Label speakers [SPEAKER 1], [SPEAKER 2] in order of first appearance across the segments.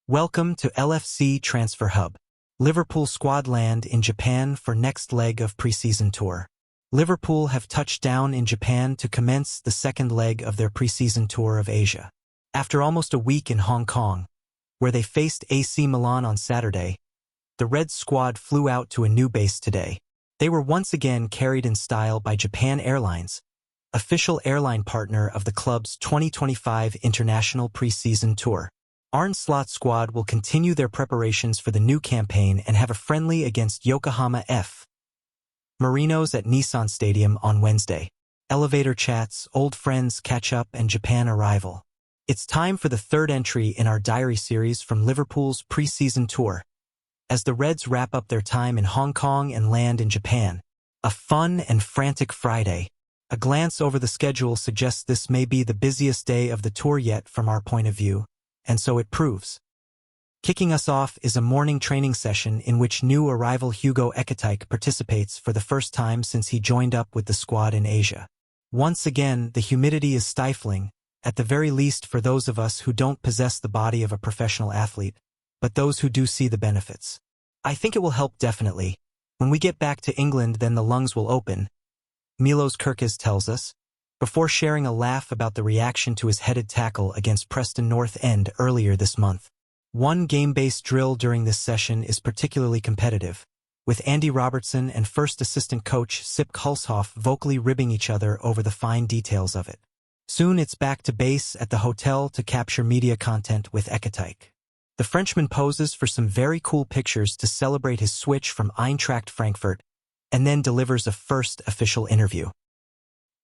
[SPEAKER 1] Welcome to LFC Transfer Hub. Liverpool squad land in Japan for next leg of preseason tour. Liverpool have touched down in Japan to commence the second leg of their preseason tour of Asia. After almost a week in Hong Kong, where they faced AC Milan on Saturday, the Reds squad flew out to a new base today. They were once again carried in style by Japan Airlines, official airline partner of the club's 2025 international preseason tour. Arne Slot's squad will continue their preparations for the new campaign and have a friendly against Yokohama F. Marinos at Nissan Stadium on Wednesday. Elevator chats, old friends catch up, and Japan arrival. It's time for the third entry in our diary series from Liverpool's preseason tour. As the Reds wrap up their time in Hong Kong and land in Japan, a fun and frantic Friday. A glance over the schedule suggests this may be the busiest day of the tour yet from our point of view. And so it proves. Kicking us off is a morning training session in which new arrival Hugo Ekitike participates for the first time since he joined up with the squad in Asia. Once again, the humidity is stifling, at the very least for those of us who don't possess the body of a professional athlete, but those who do see the benefits. I think it will help definitely. When we get back to England, then the lungs will open, Milos Kerkez tells us, before sharing a laugh about the reaction to his headed tackle against Preston North End earlier this month. One game-based drill during this session is particularly competitive, with Andy Robertson and first assistant coach Sip Hulshoff vocally ribbing each other over the fine details of it. Soon it's back to base at the hotel to capture media content with Ekitike. The Frenchman poses for some very cool pictures to celebrate his switch from Eintracht Frankfurt, and then delivers a first official interview.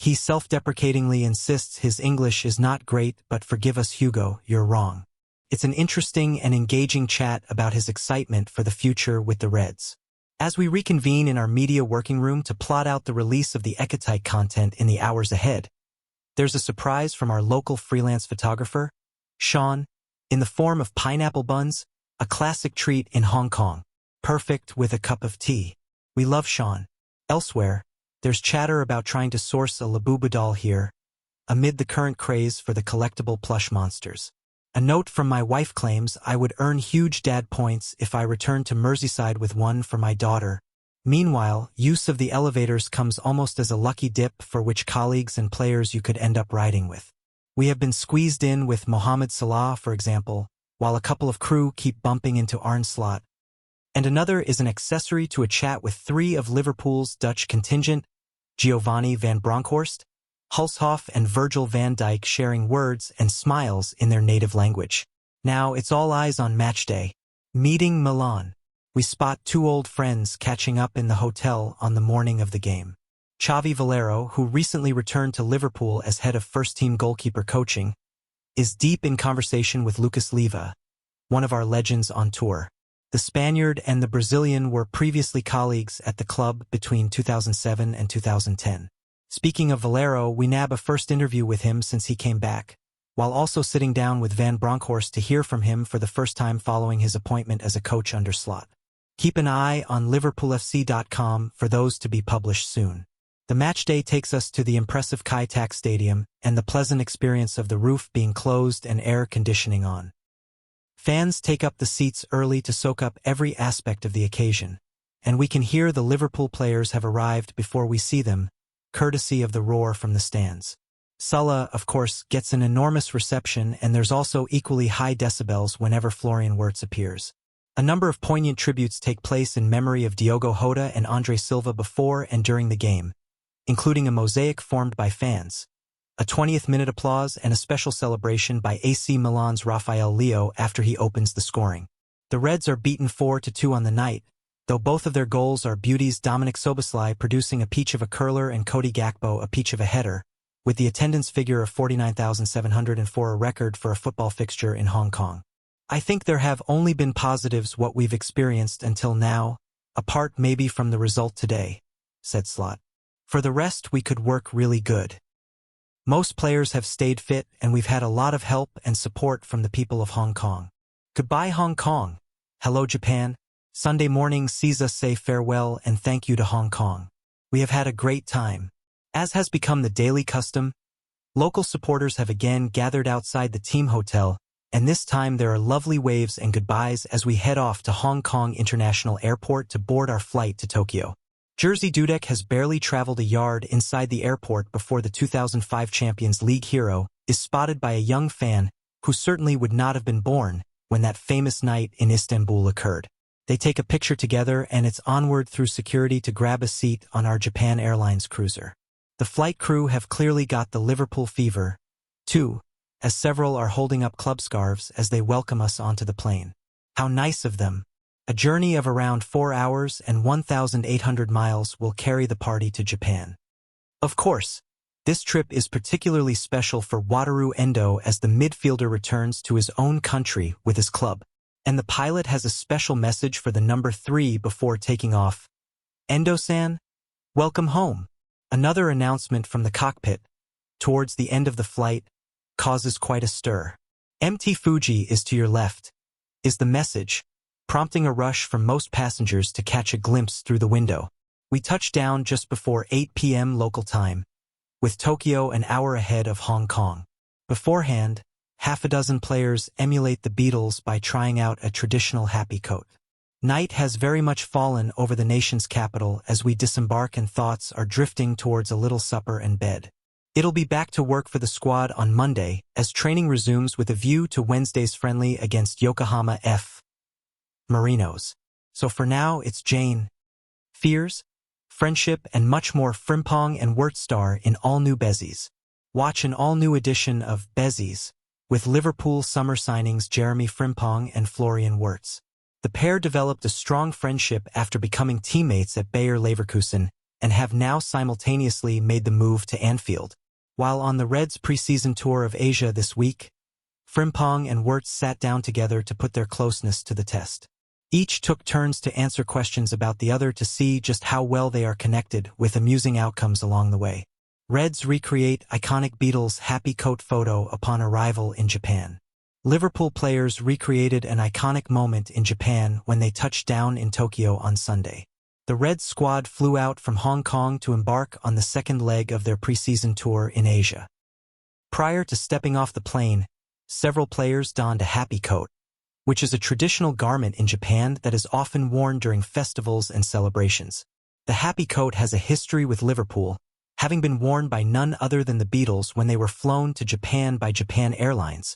[SPEAKER 1] He self-deprecatingly insists his English is not great, but forgive us, Hugo, you're wrong. It's an interesting and engaging chat about his excitement for the future with the Reds. As we reconvene in our media working room to plot out the release of the Ekitike content in the hours ahead, there's a surprise from our local freelance photographer, Sean, in the form of pineapple buns, a classic treat in Hong Kong, perfect with a cup of tea. We love Sean. Elsewhere, there's chatter about trying to source a Labubu doll here, amid the current craze for the collectible plush monsters. A note from my wife claims I would earn huge dad points if I returned to Merseyside with one for my daughter. Meanwhile, use of the elevators comes almost as a lucky dip for which colleagues and players you could end up riding with. We have been squeezed in with Mohamed Salah, for example, while a couple of crew keep bumping into Arne Slot. And another is an accessory to a chat with three of Liverpool's Dutch contingent, Giovanni van Bronckhorst, Hulshoff, and Virgil van Dijk, sharing words and smiles in their native language. Now it's all eyes on match day. Meeting Milan. We spot two old friends catching up in the hotel on the morning of the game. Xavi Valero, who recently returned to Liverpool as head of first-team goalkeeper coaching, is deep in conversation with Lucas Leiva, one of our legends on tour. The Spaniard and the Brazilian were previously colleagues at the club between 2007 and 2010. Speaking of Valero, we nab a first interview with him since he came back, while also sitting down with Van Bronckhorst to hear from him for the first time following his appointment as a coach under Slot. Keep an eye on liverpoolfc.com for those to be published soon. The match day takes us to the impressive Kai Tak Stadium and the pleasant experience of the roof being closed and air conditioning on. Fans take up the seats early to soak up every aspect of the occasion, and we can hear the Liverpool players have arrived before we see them, courtesy of the roar from the stands. Salah, of course, gets an enormous reception, and there's also equally high decibels whenever Florian Wirtz appears. A number of poignant tributes take place in memory of Diogo Jota and Andre Silva before and during the game, including a mosaic formed by fans, a 20th-minute applause, and a special celebration by AC Milan's Rafael Leo after he opens the scoring. The Reds are beaten 4-2 on the night, though both of their goals are beauties, Dominic Soboslai producing a peach of a curler and Cody Gakpo a peach of a header, with the attendance figure of 49,704, a record for a football fixture in Hong Kong. I think there have only been positives what we've experienced until now, apart maybe from the result today, said Slot. For the rest, we could work really good. Most players have stayed fit, and we've had a lot of help and support from the people of Hong Kong. Goodbye, Hong Kong. Hello, Japan. Sunday morning sees us say farewell and thank you to Hong Kong. We have had a great time. As has become the daily custom, local supporters have again gathered outside the team hotel and this time there are lovely waves and goodbyes as we head off to Hong Kong International Airport to board our flight to Tokyo. Jerzy Dudek has barely traveled a yard inside the airport before the 2005 Champions League hero is spotted by a young fan who certainly would not have been born when that famous night in Istanbul occurred. They take a picture together and it's onward through security to grab a seat on our Japan Airlines cruiser. The flight crew have clearly got the Liverpool fever, too, as several are holding up club scarves as they welcome us onto the plane. How nice of them! A journey of around 4 hours and 1,800 miles will carry the party to Japan. Of course, this trip is particularly special for Wataru Endo as the midfielder returns to his own country with his club, and the pilot has a special message for the number 3 before taking off. Endo-san, welcome home. Another announcement from the cockpit, towards the end of the flight, causes quite a stir. MT Fuji is to your left, is the message, prompting a rush from most passengers to catch a glimpse through the window. We touch down just before 8 p.m. local time, with Tokyo an hour ahead of Hong Kong. Beforehand, half a dozen players emulate the Beatles by trying out a traditional happy coat. Night has very much fallen over the nation's capital as we disembark and thoughts are drifting towards a little supper and bed. It'll be back to work for the squad on Monday as training resumes with a view to Wednesday's friendly against Yokohama F. Marinos. So for now, it's Jane, fears, friendship, and much more Frimpong and Wirtz star in all-new Bezies. Watch an all-new edition of Bezies with Liverpool summer signings Jeremy Frimpong and Florian Wirtz. The pair developed a strong friendship after becoming teammates at Bayer Leverkusen and have now simultaneously made the move to Anfield. While on the Reds' preseason tour of Asia this week, Frimpong and Wirtz sat down together to put their closeness to the test. Each took turns to answer questions about the other to see just how well they are connected, with amusing outcomes along the way. Reds recreate iconic Beatles happy coat photo upon arrival in Japan. Liverpool players recreated an iconic moment in Japan when they touched down in Tokyo on Sunday. The Reds squad flew out from Hong Kong to embark on the second leg of their preseason tour in Asia. Prior to stepping off the plane, several players donned a happy coat, which is a traditional garment in Japan that is often worn during festivals and celebrations. The happy coat has a history with Liverpool, having been worn by none other than the Beatles when they were flown to Japan by Japan Airlines,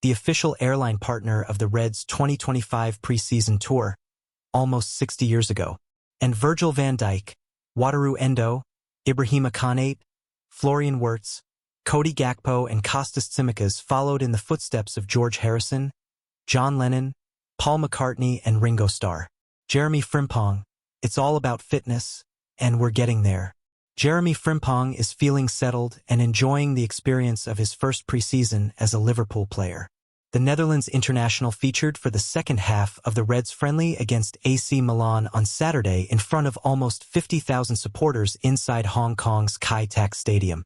[SPEAKER 1] the official airline partner of the Reds' 2025 preseason tour, almost 60 years ago. And Virgil van Dijk, Wataru Endo, Ibrahima Konate, Florian Wirtz, Cody Gakpo and Kostas Tsimikas followed in the footsteps of George Harrison, John Lennon, Paul McCartney and Ringo Starr. Jeremy Frimpong, it's all about fitness, and we're getting there. Jeremy Frimpong is feeling settled and enjoying the experience of his first preseason as a Liverpool player. The Netherlands international featured for the second half of the Reds friendly against AC Milan on Saturday in front of almost 50,000 supporters inside Hong Kong's Kai Tak Stadium.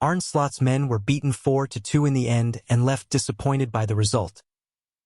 [SPEAKER 1] Arne Slot's men were beaten 4-2 in the end and left disappointed by the result,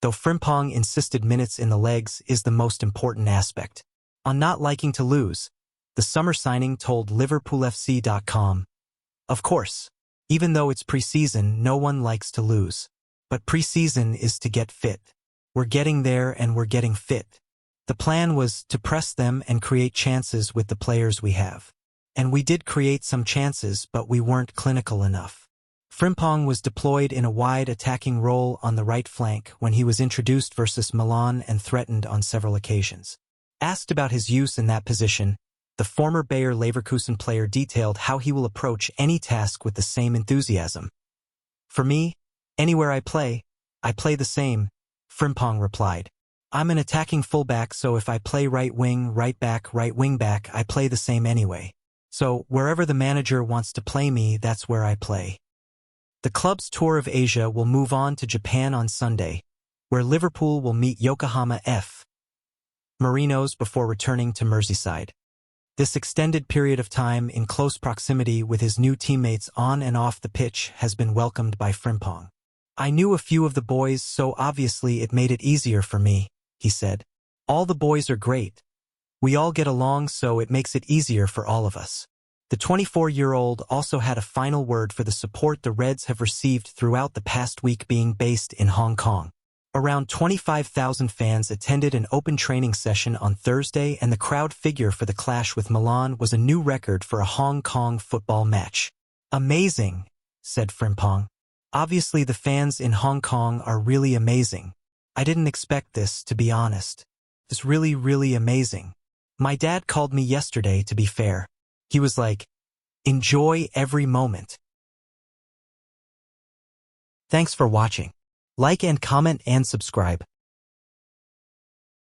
[SPEAKER 1] though Frimpong insisted minutes in the legs is the most important aspect. On not liking to lose, the summer signing told LiverpoolFC.com, "Of course, even though it's preseason, no one likes to lose. But preseason is to get fit. We're getting there and we're getting fit. The plan was to press them and create chances with the players we have. And we did create some chances, but we weren't clinical enough." Frimpong was deployed in a wide attacking role on the right flank when he was introduced versus Milan and threatened on several occasions. Asked about his use in that position, the former Bayer Leverkusen player detailed how he will approach any task with the same enthusiasm. "For me, anywhere I play the same," Frimpong replied. "I'm an attacking fullback, so if I play right wing, right back, right wing back, I play the same anyway. So wherever the manager wants to play me, that's where I play." The club's tour of Asia will move on to Japan on Sunday, where Liverpool will meet Yokohama F. Marinos before returning to Merseyside. This extended period of time in close proximity with his new teammates on and off the pitch has been welcomed by Frimpong. "I knew a few of the boys, so obviously it made it easier for me," he said. "All the boys are great. We all get along, so it makes it easier for all of us. The 24-year-old also had a final word for the support the Reds have received throughout the past week being based in Hong Kong. Around 25,000 fans attended an open training session on Thursday, and the crowd figure for the clash with Milan was a new record for a Hong Kong football match. "Amazing," said Frimpong. "Obviously the fans in Hong Kong are really amazing. I didn't expect this, to be honest. It's really, really amazing. My dad called me yesterday, to be fair. He was like, enjoy every moment." Thanks for watching. Like and comment and subscribe.